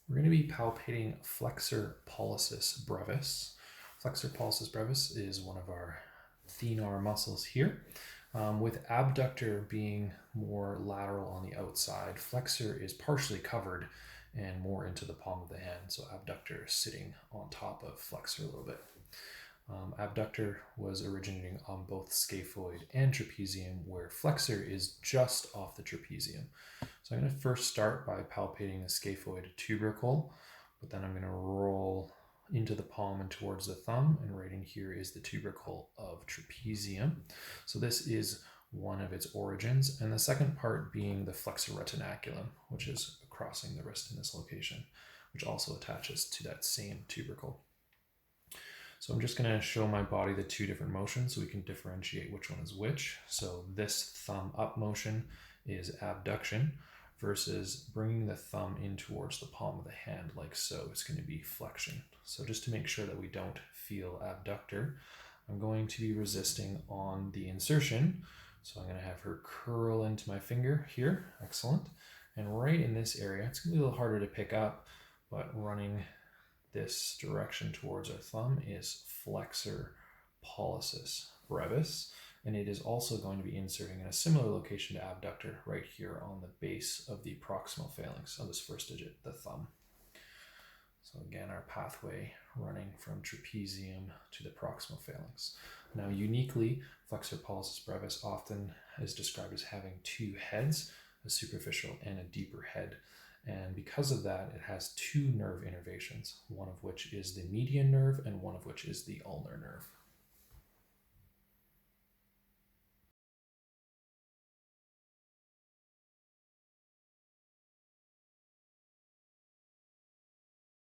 We're going to be palpating Flexor Pollicis Brevis. Flexor Pollicis Brevis is one of our thenar muscles here. With abductor being more lateral on the outside, flexor is partially covered and more into the palm of the hand. So abductor is sitting on top of flexor a little bit. Abductor was originating on both scaphoid and trapezium, where flexor is just off the trapezium. So I'm going to first start by palpating the scaphoid tubercle, but then I'm going to roll into the palm and towards the thumb, and right in here is the tubercle of trapezium. So this is one of its origins, and the second part being the flexor retinaculum, which is crossing the wrist in this location, which also attaches to that same tubercle. So I'm just going to show my body the two different motions so we can differentiate which one is which. So this thumb up motion is abduction versus bringing the thumb in towards the palm of the hand like so. It's going to be flexion. So just to make sure that we don't feel abductor, I'm going to be resisting on the insertion. So I'm going to have her curl into my finger here. Excellent. And right in this area, it's going to be a little harder to pick up, but running this direction towards our thumb is Flexor Pollicis Brevis, and it is also going to be inserting in a similar location to abductor right here on the base of the proximal phalanx of this first digit, the thumb. So again, our pathway running from trapezium to the proximal phalanx. Now uniquely, Flexor Pollicis Brevis often is described as having two heads, a superficial and a deeper head. And because of that, it has two nerve innervations, one of which is the median nerve and one of which is the ulnar nerve.